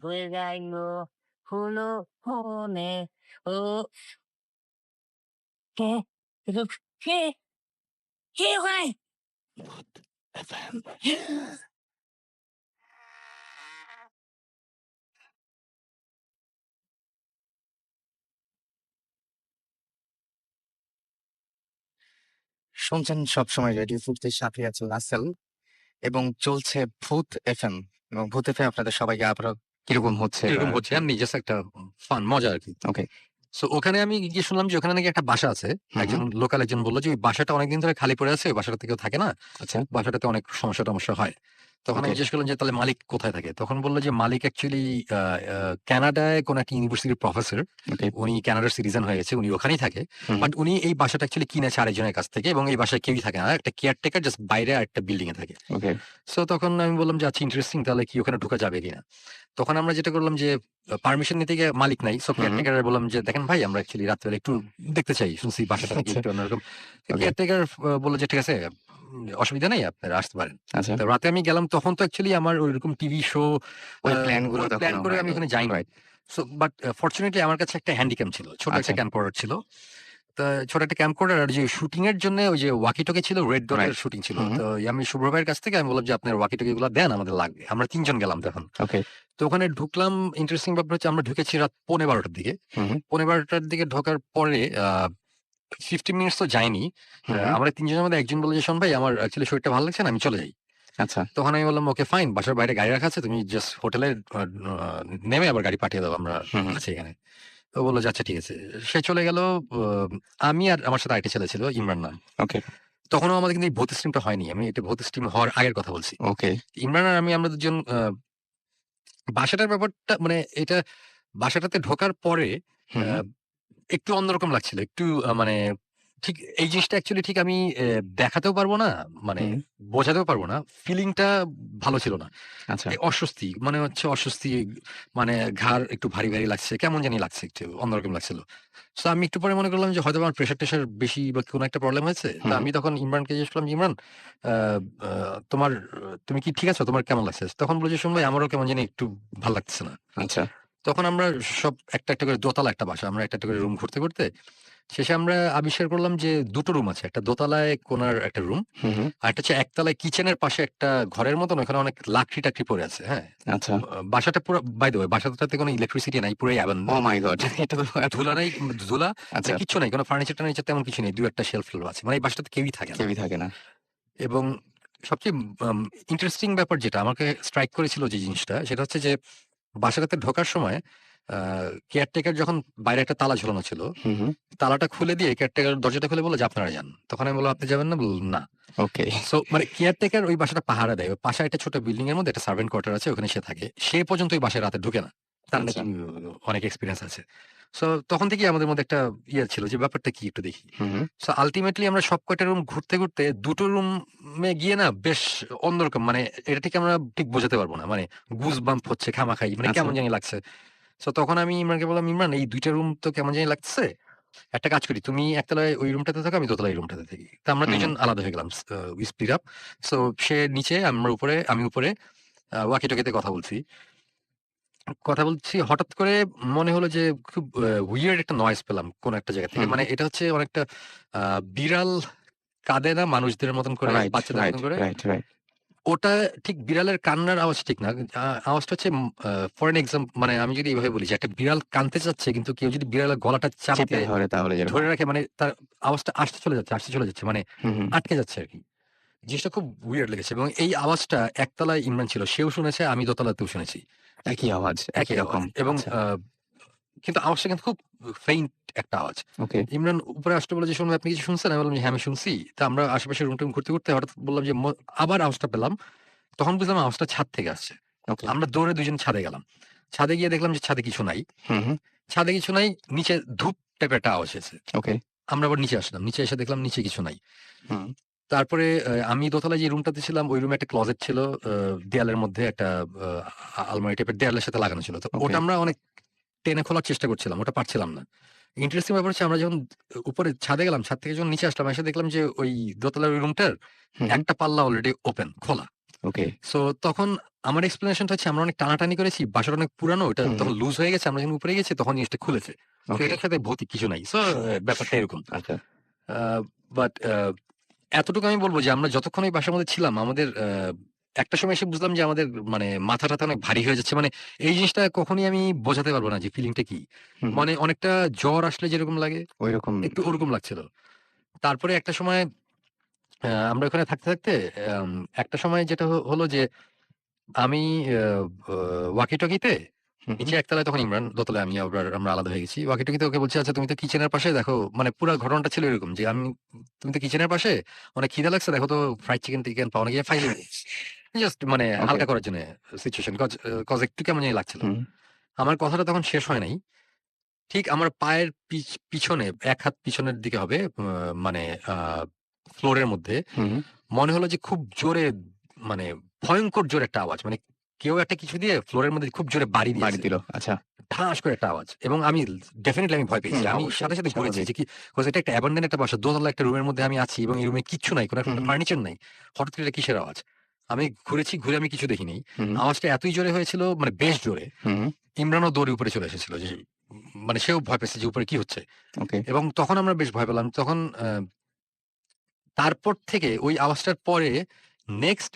হয়ে যাইলো হলো ফোনে ও কে কিন্তু কে কে ওখানে ভূত FM শুনছেন সবসময় রেডিও ফুর্তির সাথে আছে রাসেল এবং চলছে ভূত এফএম এবং ভূত এফএম আপনাদের সবাইকে আবারও কিরকম হচ্ছে এরকম হচ্ছে এমনি জাস্ট একটা ফান মজা আর কি। ওকে সো ওখানে আমি গিয়ে শুনলাম যে ওখানে নাকি একটা বাসা আছে। একজন লোকাল একজন বললো যে ওই বাসাটা অনেকদিন ধরে খালি পড়ে আছে, ওই বাসাটাতে কেউ থাকে না, আচ্ছা বাসাটাতে অনেক সমস্যা টমস্যা হয়। তখন আমি Okay. জিজ্ঞেস করলাম যে তাহলে মালিক কোথায় থাকে, তখন বললো যে মালিক অ্যাকচুয়ালি কানাডায় কোন একটা ইউনিভার্সিটির প্রফেসর, ওকে উনি কানাডার সিটিজেন হয়ে গেছে, উনি ওখানেই থাকে। বাট উনি এই বাসাটা অ্যাকচুয়ালি কিনেছে আরেকজনের কাছ থেকে এবং এই বাসায় কেউই থাকে না, একটা কেয়ারটেকার জাস্ট বাইরে একটা বিল্ডিং এ থাকে। ওকে সো তখন আমি বললাম যে আচ্ছা ইন্টারেস্টিং, তাহলে কি ওখানে ঢোকা যাবে কিনা। তখন আমরা যেটা করলাম যে পারমিশন নিতে গিয়ে মালিক নাই, সো কেয়ারটেকার বললাম যে দেখেন ভাই আমরা অ্যাকচুয়ালি রাত্রে একটু দেখতে চাই, শুনছি বাসাটা নাকি একটু অন্যরকম। কেয়ারটেকার বললো যে ঠিক আছে, অসুবিধা নেই, আপনারা আসতে পারেন। আচ্ছা তো রাতে আমি গেলাম, তখন তো অ্যাকচুয়ালি আমার ওইরকম টিভি শো ওই প্ল্যান গুলো প্ল্যান তখনও করে আমি হয়নি ওখানে যাইনি। রাইট সো বাট ফরচুনেটলি আমার কাছে একটা হ্যান্ডিক্যাম ছিল, ছোট আচ্ছা একটা ক্যাম্পোর্ডার ছিল। তা ছোট একটা ক্যাম্পোর্ডার আর যে শুটিং এর জন্য ওই যে ওয়াকি টকি ছিল, রেড ডটের রাইট শুটিং ছিল। তো আমি শুভ্র ভাইয়ের কাছ থেকে আমি বললাম যে আপনার ওয়াকি টকি গুলো দেন, আমাদের লাগবে। আমরা ৩ জন গেলাম তখন। ওকে তো ওখানে ঢুকলাম, ইন্টারেস্টিং ব্যাপার হচ্ছে আমরা ঢুকেছি রাত 12:15টার দিকে। 12:15টার দিকে ঢোকার পরে 15 মিনিটস তো যায়নি। আমরা ৩ জনের মধ্যে একজন বলল যে শোন ভাই আমার অ্যাকচুয়ালি শরীরটা ভালো লাগছে না, আমি চলে যাই। আচ্ছা তখন আমি বললাম ওকে ফাইন, বাসার বাইরে গাড়ি রাখা আছে, তুমি জাস্ট হোটেলে নেমে আবার গাড়ি পাঠিয়ে দাও, আমরা আছি এখানে। তো বললো যে আচ্ছা ঠিক আছে। সে চলে গেল। আমি আর আমার সাথে আরেকটা ছেলে ছিল, ইমরান নাম। ওকে তখনও আমাদের কিন্তু এই ভূত স্ট্রিমটা হয়নি, আমি এটা ভূত স্ট্রিম হওয়ার আগের কথা বলছি। ওকে ইমরান আর আমি, আমরা দুজন বাসাটার ব্যাপারটা মানে এটা বাসাটাতে ঢোকার পরে আ একটু অন্যরকম লাগছিল। একটু মানে ঠিক এই জিনিসটা অ্যাকচুয়ালি ঠিক আমি দেখাতেও পারব না, মানে বোঝাতেও পারব না। ফিলিংটা ভালো ছিল না। আচ্ছা অস্বস্তি মনে হচ্ছে, অস্বস্তি মানে ঘাড় একটু ভারী, ভারী লাগছে। কেমন জানি লাগছে, একটু অন্যরকম লাগছিল। সো আমি একটু পরে মনে করলাম যে হয়তোবা আমার প্রেশার-টেশার বেশি বা কোনো একটা প্রবলেম হয়েছে। তো আমি তখন ইমরানকে জিজ্ঞেস করলাম, "ইমরান আ আ তোমার তুমি কি ঠিক আছো? তোমার কেমন লাগছে?" তখন বলল যে, "শোন ভাই আমারও কেমন জানি একটু ভাল লাগতেছে না।" আচ্ছা তখন আমরা সব একটা, একটা করে দোতলা একটা বাসা। আমরা একটা, একটা করে রুম ঘুরতে, ঘুরতে শেষে আমরা আবিষ্কার করলাম যে ২ টো রুম আছে। একটা দোতলায় কোণার একটা রুম। আরেকটা হচ্ছে একতলায় কিচেনের পাশে একটা ঘরের মতন, ওখানে অনেক লাকড়ি-টাকড়ি পড়ে আছে। হ্যাঁ? আচ্ছা বাসাটা পুরা বাই দ্যা ওয়ে বাসাটাতে কোনো ইলেকট্রিসিটি নাই। পুরাই ও অ্যাবান্ডন। মাই গড এটা তো ধুলা নাই, ধুলা মানে আচ্ছা কিচ্ছু নাই। কোনো ফার্নিচার-টার্নিচার তেমন কিছু নেই। ২-১ টা শেলফ-টেলফ আছে। মানে এই বাসাটাতে কেউই থাকে না। কেউই থাকে না এবং সবচেয়ে আম ইন্টারেস্টিং ব্যাপার যেটা আমাকে স্ট্রাইক করেছিল যে জিনিসটা, সেটা হচ্ছে যে বাসাটাতে ঢোকার সময় আ কেয়ারটেকার যখন বাইরে একটা তালা ঝোলানো ছিল, তালাটা খুলে দিয়ে কেয়ারটেকার দরজাটা খুলে বলল যে, "আপনারা যান।" তখন আমি বললাম, "আপনি যাবেন না?" বলল, "না।" ওকে সো মানে কেয়ারটেকার ওই বাসাটা পাহারা দেয়। ওই পাশে একটা ছোট বিল্ডিং এর মধ্যে একটা সার্ভেন্ট কোয়ার্টার আছে, ওখানে সে থাকে। সে পর্যন্ত ওই বাসায় রাতে ঢুকে না। তার নাকি আচ্ছা অনেক এক্সপেরিয়েন্স আছে। সো তখন থেকেই আমাদের মধ্যে একটা ইয়ে ছিল যে ব্যাপারটা কি একটু দেখি। সো আল্টিমেটলি আমরা সব কয়টা রুম ঘুরতে, ঘুরতে ২ টো রুমে গিয়ে না বেশ অন্যরকম, মানে এটা ঠিক আমরা ঠিক বোঝাতে পারব না। মানে গুজ বাম্প হচ্ছে খামাখাই, মানে আচ্ছা কেমন জানি লাগছে। সো তখন আমি ইমরানকে বললাম, "ইমরান এই ২ টা রুম তো কেমন জানি লাগতেছে। একটা কাজ করি, তুমি একতলায় ওই রুমটাতে থাকো, আমি দোতলায় এই রুমটাতে থাকি।" তো আমরা ২ জন আলাদা হয়ে গেলাম। We split up. সো সে নিচে, আমরা উপরে, আমি উপরে ওয়াকি-টকিতে কথা বলছি। কথা বলছি, হঠাৎ করে মনে হলো যে খুব উইয়ার্ড একটা নয়েজ পেলাম কোন একটা জায়গা থেকে। মানে এটা হচ্ছে অনেকটা আ বিড়াল কাঁদে না মানুষদের মতন করে, রাইট বাচ্চাদের রাইট মতন করে? রাইট রাইট ওটা ঠিক বিড়ালের কান্নার আওয়াজ ঠিক না। আওয়াজটা হচ্ছে ফর এন মানে আমি যদি এভাবে বলি যে একটা বিড়াল কাঁদতে চাচ্ছে, কিন্তু কেউ যদি বিড়ালের গলাটা চাপ চেপে দিয়ে ধরে তাহলে যেরকম ধরে রাখে, মানে তার আওয়াজটা আসতে চলে যাচ্ছে, আসতে চলে যাচ্ছে। মানে আটকে যাচ্ছে আরকি। জিনিসটা খুব উইয়ার্ড লেগেছে এবং এই আওয়াজটা একতলায় ইমরান ছিল। সেও শুনেছে, আমি দোতলাতেও শুনেছি। একই আওয়াজ একই একই আওয়াজ রকম এবং আচ্ছা কিন্তু আওয়াজটা কিন্তু খুব ফেইন্ট একটা আওয়াজ। ওকে ইমরান উপরে আসতে বলল যে, "শুনুন আপনি কিছু শুনছেন?" আমি বললাম যে, "হ্যাঁ, আমি শুনছি।" তো আমরা আশেপাশে রুম-টুম ঘুরতে, ঘুরতে হঠাৎ বললাম যে, আবার আওয়াজটা পেলাম। তখন বুঝলাম আওয়াজটা ছাদ থেকে আসছে। ওকে আমরা দৌড়ে ২ জন ছাদে গেলাম। ছাদে গিয়ে দেখলাম যে ছাদে কিছু নাই। হুম ছাদে কিছু নাই, নিচে ধূপ টাইপের একটা আওয়াজ হয়েছে। ওকে আমরা আবার নিচে আসলাম। নিচে এসে দেখলাম নিচে কিছু নাই। হুম তারপরে আমি দোতলায় যে রুমটাতে ছিলাম, ওই রুমে একটা ক্লোজেট ছিল। দেয়ালের মধ্যে একটা আ আলমারি টাইপের দেয়ালের সাথে লাগানো ছিল। তো ওকে ওটা আমরা অনেক টেনে খোলার চেষ্টা করছিলাম। ওটা পারছিলাম না। ইন্টারেস্টিং ব্যাপার হচ্ছে আমরা যখন উপরে ছাদে গেলাম, ছাদ থেকে যখন নিচে আসলাম, এসে দেখলাম যে ওই দোতলার ওই রুমটার হুম একটা পাল্লা অলরেডি ওপেন, খোলা। ওকে। সো তখন আমার এক্সপ্লেনেশনটা হচ্ছে আমরা অনেক টানাটানি করেছি, বাসাটা অনেক পুরানো, এটা হুম, তখন লুজ হয়ে গেছে, আমরা যখন উপরে গেছি তখন জিনিসটা খুলেছে। তো ওকে। এটার সাথে ভৌতিক কিছু নাই। সো ব্যাপারটা এরকম। আচ্ছা। বাট এতটুকু আমি বলব যে আমরা যতক্ষণ এই বাসার মধ্যে ছিলাম আমাদের একটা সময় এসে বুঝলাম যে আমাদের মানে মাথা-টাথা অনেক ভারী হয়ে যাচ্ছে। মানে এই জিনিসটা কখনই আমি বোঝাতে পারব না যে ফিলিংটা কি। হুম, মানে অনেকটা জ্বর আসলে যেরকম লাগে ঐরকম। একটু ওরকম লাগছিল। তারপরে একটা সময় আমরা ওখানে থাকতে আম একটা সময় যেটা হলো যে আমি আ আ ওয়াকি-টকিতে হুম, নিচে একতলায় তখন ইমরান, দোতলায় আমি আবার আমরা আলাদা হয়ে গেছি। ওয়াকি-টকিতে ওকে বলছি, "আচ্ছা তুমি তো কিচেনের পাশে দেখো।" মানে পুরা ঘটনাটা ছিল এরকম যে "তুমি তো কিচেনের পাশে, অনেক খিদা লাগছে, দেখো তো ফ্রাইড চিকেন-টিকেন পাও নাকি ফাইলে দিই।" জাস্ট মানে ওকে। হালকা করার জন্য সিচুয়েশন। কজ একটু কেমন জানি লাগছিল। হুম, আমার কথাটা তখন শেষ হয় নাই। ঠিক আমার পায়ের পিছনে ১ হাত পিছনের দিকে হবে মানে আ ফ্লোরের মধ্যে হুম, মনে হলো যে খুব জোরে মানে ভয়ংকর জোরে একটা আওয়াজ। মানে কেউ একটা কিছু দিয়ে ফ্লোরের মধ্যে খুব জোরে বাড়ি বাড়ি দিয়েছে। দিল। আচ্ছা। ঠাস করে একটা আওয়াজ। এবং আমি ডেফিনিটলি আমি ভয় পেয়েছি। আমি অবশ্যই সাথে ঘুরেছি স্বাভাবিক। যে কি কজ এটা একটা অ্যাবান্ডন একটা বাসা। দোতলা একটা রুমের মধ্যে আমি আছি এবং এই রুমে কিচ্ছু নাই। কোন হুম, একটা হুম, ফার্নিচার নাই। হঠাৎ করে এটা কিসের আওয়াজ? আমি ঘুরেছি, ঘুরে আমি কিছু দেখি নাই। হুম, আওয়াজটা এতই জোরে হয়েছিল মানে বেশ জোরে। হুম, ইমরানও দৌড়ে উপরে চলে এসেছিল যে মানে সেও ভয় পেয়েছে যে উপরে কি হচ্ছে? ওকে। এবং তখন আমরা বেশ ভয় পেলাম। তখন তারপর থেকে ওই আওয়াজটার পরে নেক্সট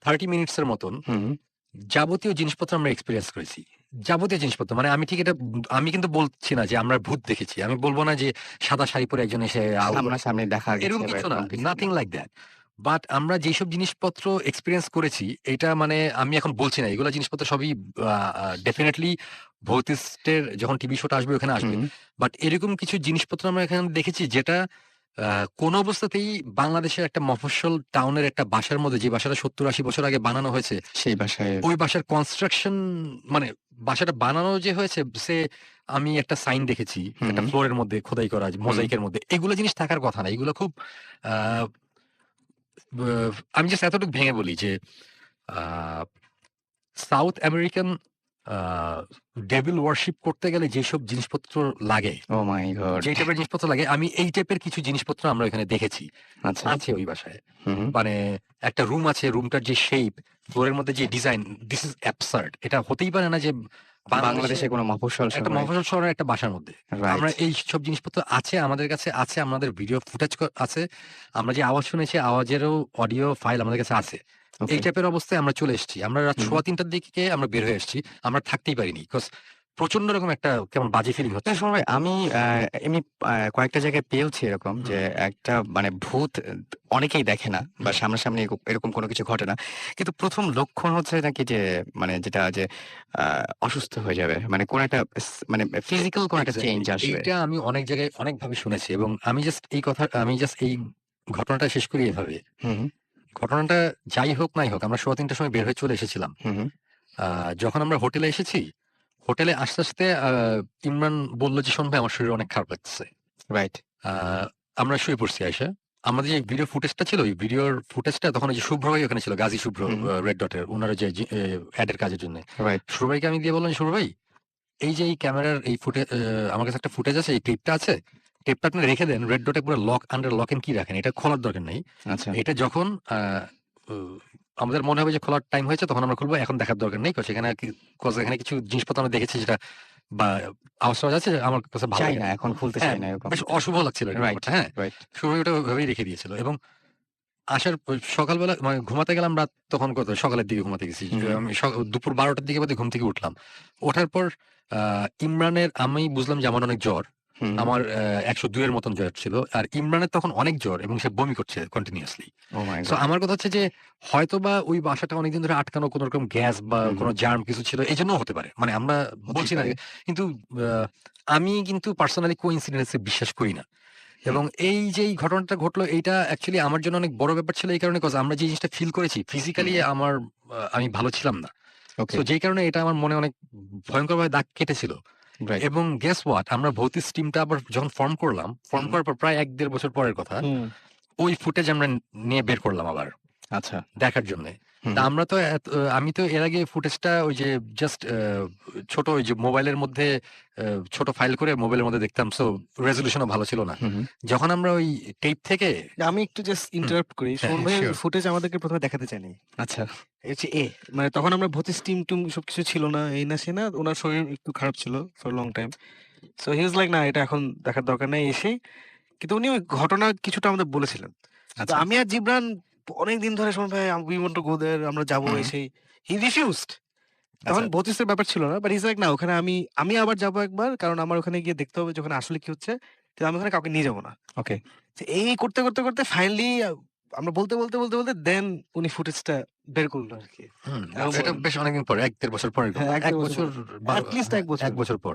30 মিনিটস এর মতন হুম, যাবতীয় জিনিসপত্র আমরা এক্সপেরিয়েন্স করেছি। যাবতীয় জিনিসপত্র। মানে আমি ঠিক এটা আমি কিন্তু বলছি না যে আমরা ভূত দেখেছি। আমি বলব না যে সাদা শাড়ি পরে একজন এসে সামনাসামনি দেখা গেছে এরকম বা কিছু না। এরকম কিছু না। Nothing like that. বাট আমরা যেসব জিনিসপত্র এক্সপেরিয়েন্স করেছি এটা মানে আমি এখন বলছি না। এগুলা জিনিসপত্র সবই আ আ ডেফিনিটলি ভৌতিস্টের যখন টিভি শোটা আসবে ওখানে আসবে। হুম, বাট এরকম কিছু জিনিসপত্র আমরা এখানে দেখেছি যেটা আ কোন অবস্থাতেই বাংলাদেশের একটা মফস্বল টাউনের একটা বাসার মধ্যে যে বাসাটা ৭০-৮০ বছর আগে বানানো হয়েছে সেই বাসায়। ওই বাসার কনস্ট্রাকশন মানে বাসাটা বানানো যে হয়েছে আমি একটা সাইন দেখেছি। হুম, একটা ফ্লোরের মধ্যে খোদাই করা হুম, মোজাইকের মধ্যে। এগুলো জিনিস থাকার কথা না। এগুলো খুব আ ব আমি জাস্ট এতটুকু ভেঙে বলি যে আ সাউথ আমেরিকান আ ডেভিল ওয়ারশিপ করতে গেলে যেসব জিনিসপত্র লাগে, ওহ মাই গড! যে টাইপের জিনিসপত্র লাগে আমি এই টাইপের কিছু জিনিসপত্র আমরা এখানে দেখেছি। আচ্ছা। আছে ওই বাসায়। হুম, মানে একটা রুম আছে, রুমটার যে শেপ, ফ্লোরের মধ্যে যে ডিজাইন, দিস ইস অ্যাবসার্ড। এটা হতেই পারে না যে বাংলাদেশে বাংলাদেশে কোনো মফস্বল একটা শহরে। মফস্বল শহরের একটা বাসার মধ্যে। রাইট। আমরা এইসব জিনিসপত্র আছে, আমাদের কাছে আছে, আমাদের ভিডিও ফুটেজ আছে। আমরা যে আওয়াজ শুনেছি, আওয়াজেরও অডিও ফাইল আমাদের কাছে আছে। এই ওকে। টাইপের অবস্থায় আমরা চলে এসেছি। আমরা রাত হুম। ৩:৩০ টার দিকে আমরা বের হয়ে এসেছি। আমরা থাকতেই পারিনি। বিকজ প্রচন্ড রকম একটা কেমন বাজে ফিলিং না হচ্ছিল। শোনো ভাই, আমি এমনি কয়েকটা জায়গায় পেয়েছি এরকম যে হুম, একটা মানে ভূত অনেকেই দেখে না বা হুম। সামনাসামনি এরকম কোনো কিছু ঘটে না। কিন্তু ১ম লক্ষণ হচ্ছে নাকি যে মানে যেটা যে আ অসুস্থ হয়ে যাবে। মানে কোনো একটা মানে ফিজিক্যাল কোনো একটা চেঞ্জ এক্সাক্টলি। আসবে। এইটা আমি অনেক জায়গায় অনেকভাবে শুনেছি এবং আমি জাস্ট এই ঘটনাটা শেষ করি এভাবে। হুম, ঘটনাটা যাই হোক নাই হোক আমরা ৩:৩০ টার সময় বের হয়ে চলে এসেছিলাম। হুম, হুম, যখন আমরা হোটেলে এসেছি, হোটেলে আসতে ইমরান বলল যে, "শোন ভাই আমার শরীর অনেক খারাপ লাগতেছে।" রাইট। আ আমরা শুয়ে পড়ছি আইসা। আমাদের যে ভিডিও ফুটেজটা ছিল, ওই ভিডিওর ফুটেজটা তখন ওই যে শুভ্র ভাই ওখানে ছিল। গাজী শুভ্র হুম, রেড ডটের উনারা যে এড এর কাজের জন্যে। রাইট। শুভ্র ভাইকে আমি দিয়ে বললাম, "শুভ্র ভাই এই যে এই ক্যামেরার এই আমার কাছে একটা ফুটেজ আছে, এই ক্লিপটা আছে। টেপটা আপনি রেখে দেন। রেড ডটে পুরো আন্ডার লক এন্ড কি রাখেন। এটা খোলার দরকার নাই। আচ্ছা। এটা যখন আ উ আমাদের মনে হবে যে খোলার টাইম হয়েছে তখন আমরা খুলবো। এখন দেখার দরকার নেই। কজ এখানে কিছু জিনিসপত্র আমরা দেখেছি যেটা বা আওয়াজ-টাওয়াজ আছে আমার কাছে ভালো চাই লাগে না, না।" এখন খুলতে হ্যাঁ, চাই না এরকম। বেশ অশুভ লাগছিল আরকি রাইট, ব্যাপারটা, হ্যাঁ? রাইট। শুভ ওটা ওভাবেই রেখে দিয়েছিল এবং সকালবেলা মানে ঘুমাতে গেলাম রাত তখন কত সকালের দিকে ঘুমাতে গেছি। হুম, হুম, আমি দুপুর ১২ টার দিকে বোধহয় ঘুম থেকে উঠলাম। ওঠার পর আ আমি বুঝলাম যে আমার অনেক জ্বর। হুম, হুম। আমার ১০২ এর মতন জ্বর ছিল। আর ইমরানের তখন অনেক জ্বর এবং সে বমি করছে কন্টিনিউয়াসলি। ওহ মাই সো গড! আমার কথা হচ্ছে যে হয়তোবা ওই বাসাটা অনেকদিন ধরে আটকানো কোন রকম গ্যাস বা হুম, কোন হুম। জার্ম কিছু ছিল। এজন্যও হতে পারে। মানে আমরা হতেই বলছি না পারে। যে কিন্তু আ আমি কিন্তু পার্সোনালি কোইন্সিডেন্স এ বিশ্বাস করি না। হুম, এবং এই যে এই ঘটনাটা ঘটলো এইটা অ্যাকচুয়ালি আমার জন্য অনেক বড় ব্যাপার ছিল এই কারণে কজ আমরা যে জিনিসটা ফিল করেছি ফিজিক্যালি হুম। আমি ভালো ছিলাম না। ওকে, সো যেই কারণে এটা আমার মনে অনেক ভয়ংকরভাবে দাগ কেটেছিল। রাইট। এবং গেস হোয়াট? আমরা ভৌতিক টিমটা আবার যখন ফর্ম হুম, করার পর প্রায় ১-১.৫ বছর পরের কথা। হুম। ওই ফুটেজ আমরা নিয়ে বের করলাম আবার আচ্ছা। দেখার জন্যে। হুম, তা আমরা তো আমি তো এর আগে ফুটেজটা ওই যে জাস্ট ছোট ওই যে মোবাইলের মধ্যে ছোট ফাইল করে মোবাইলের মধ্যে দেখতাম, সো রেজলিউশনও ভালো ছিল না। হুম, হুম। যখন আমরা ওই টেপ থেকে আমি একটু জাস্ট ইন্টারাপ্ট করি। হ্যাঁ, সুমন ভাই sure. ফুটেজ আমাদেরকে ১ম এ দেখাতে চায়নি। আচ্ছা। এই হচ্ছে মানে তখন আমরা ভর্তি স্টিম-টুম সবকিছু ছিল না। এই না সে না। উনার শরীর একটু খারাপ ছিল for long time. So he was like না এটা এখন দেখার দরকার নাই এসে। কিন্তু উনি ওই ঘটনা কিছুটা আমাদের বলেছিলেন। তো আচ্ছা। আমি আর জিবরান অনেকদিন ধরে সুমন ভাই উই ওয়ান্ট টু গো দেয়ার আমরা যাবো হুম। এসে। He refused. তখন আচ্ছা। ভর্তিসের ব্যাপার ছিল না। বাট হি ইজ লাইক না ওখানে আমি আবার যাবো একবার। কারণ আমার ওখানে গিয়ে দেখতে হবে যে ওখানে আসলে কি হচ্ছে। কিন্তু আমি ওখানে কাউকে নিয়ে যাবো না। ওকে। তো এই করতে ফাইনালি আমরা বলতে দেন উনি ফুটেজটা বের করলো আরকি। এবং এটা বেশ অনেকদিন পর ১-১.৫ বছর পরের হ্যাঁ, কথা। ১-১.৫ ১ বছর বছর at least ১ বছর। ১ বছর পর।